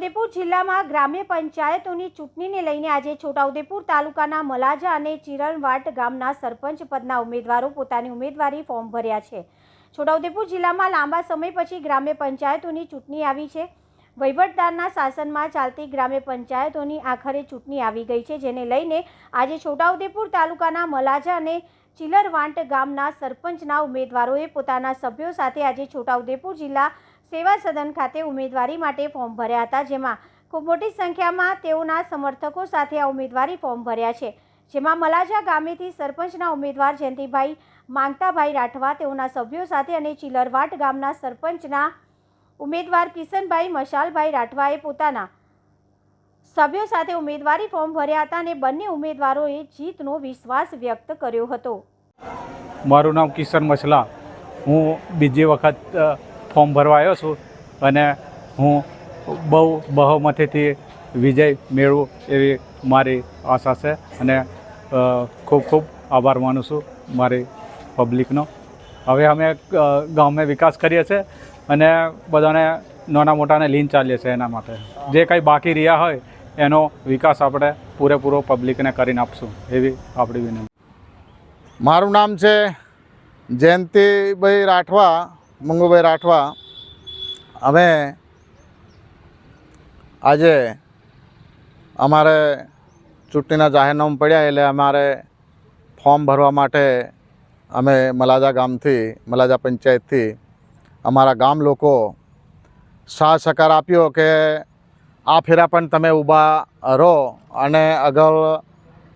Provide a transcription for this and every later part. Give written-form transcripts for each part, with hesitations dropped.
છોટાઉદેપુર જિલ્લામાં ગ્રામ્ય પંચાયતોની ચૂંટણીને લઈને આજે છોટાઉદેપુર તાલુકાના મલાજા અને ચિરણવાટ ગામના સરપંચ પદના ઉમેદવારો પોતાની ઉમેદવારી ફોર્મ ભર્યા છે। છોટાઉદેપુર જિલ્લામાં લાંબા સમય પછી ગ્રામ્ય પંચાયતોની ચૂંટણી આવી છે। વહીવટદારના શાસનમાં ચાલતી ગ્રામ્ય પંચાયતોની આખરે ચૂંટણી આવી ગઈ છે, જેને લઈને આજે છોટાઉદેપુર તાલુકાના મલાજા અને ચિલરવાંટ ગામના સરપંચના ઉમેદવારોએ પોતાના સભ્યો સાથે આજે છોટાઉદેપુર જિલ્લા સેવા સદન ખાતે ઉમેદવારી માટે ફોર્મ ભર્યા હતા, જેમાં ખૂબ મોટી સંખ્યામાં તેઓના સમર્થકો સાથે આ ઉમેદવારી ફોર્મ ભર્યા છે। જેમાં મલાજા ગામેથી સરપંચના ઉમેદવાર જયંતિભાઈ માંગતાભાઈ રાઠવા તેઓના સભ્યો સાથે અને ચિલરવાટ ગામના સરપંચના ઉમેદવાર કિશનભાઈ મશાલભાઈ રાઠવાએ પોતાના સભ્યો સાથે ઉમેદવારી ફોર્મ ભર્યા હતા અને બંને ઉમેદવારોએ જીતનો વિશ્વાસ વ્યક્ત કર્યો હતો। મારું નામ કિશન મસલા, હું બીજી વખત ફોર્મ ભરવા આવ્યો છું અને હું બહુમતીથી વિજય મેળવું એવી મારી આશા છે અને ખૂબ ખૂબ આભાર માનું છું મારી પબ્લિકનો। હવે અમે ગામમાં વિકાસ કરીએ છીએ અને બધાને નાના મોટાને લીન ચાલીએ છીએ। એના માટે જે કંઈ બાકી રહ્યા હોય એનો વિકાસ આપણે પૂરેપૂરો પબ્લિકને કરીને આપશું એવી આપણી વિનંતી। મારું નામ છે જયંતિભાઈ રાઠવા, મંગુભાઈ રાઠવા। અમે આજે અમારે ચૂંટણીના જાહેરનામું પડ્યા એટલે અમારે ફોર્મ ભરવા માટે અમે મલાજા ગામથી, મલાજા પંચાયતથી અમારા ગામ લોકો સાથ સહકાર આપ્યો કે આ ફેરા પણ તમે ઊભા રહો અને અગાઉ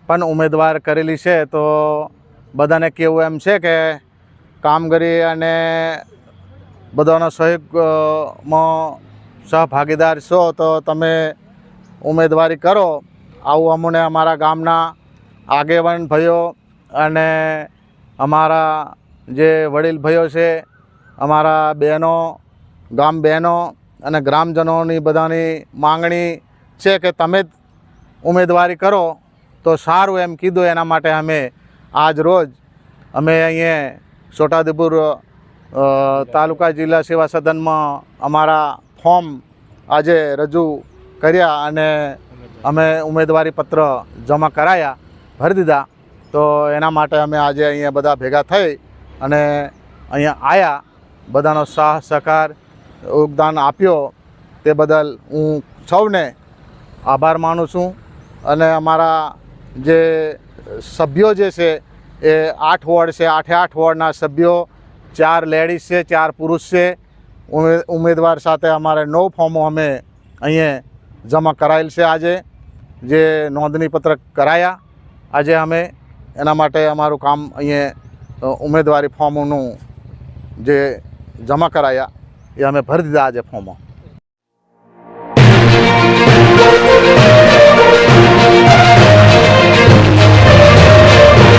પણ ઉમેદવાર કરેલી છે તો બધાને કહેવું એમ છે કે કામગીરી અને બધાનો સહયોગમાં સહભાગીદાર છો તો તમે ઉમેદવારી કરો। આવું અમને અમારા ગામના આગેવાન ભાઈઓ અને અમારા જે વડીલ ભાઈઓ છે, અમારા બહેનો, ગામ બહેનો અને ગ્રામજનોની બધાની માંગણી છે કે તમે જ ઉમેદવારી કરો તો સારું એમ કીધું। એના માટે અમે આજ રોજ અમે અહીંયા છોટાઉદેપુર તાલુકા જિલ્લા સેવા સદનમાં અમારા ફોર્મ આજે રજૂ કર્યા અને અમે ઉમેદવારી પત્ર જમા કરાયા, ભરી દીધા। તો એના માટે અમે આજે અહીંયા બધા ભેગા થઈ અને અહીંયા આવ્યા, બધાનો સાથ સહકાર યોગદાન આપ્યો તે બદલ હું સૌને આભાર માનું છું। અને અમારા જે સભ્યો જે છે એ 8 વોર્ડ છે, 8 વોર્ડના સભ્યો 4 લેડીઝ છે, 4 પુરુષ છે। ઉમેદવાર સાથે અમારે 9 ફોર્મો અમે અહીંયા જમા કરાયેલ છે। આજે જે નોંધણી પત્રક કરાયા આજે અમે એના માટે અમારું કામ અહીંયા ઉમેદવારી ફોર્મોનું જે જમા કરાયા એ અમે ભરી દીધા આજે ફોર્મો।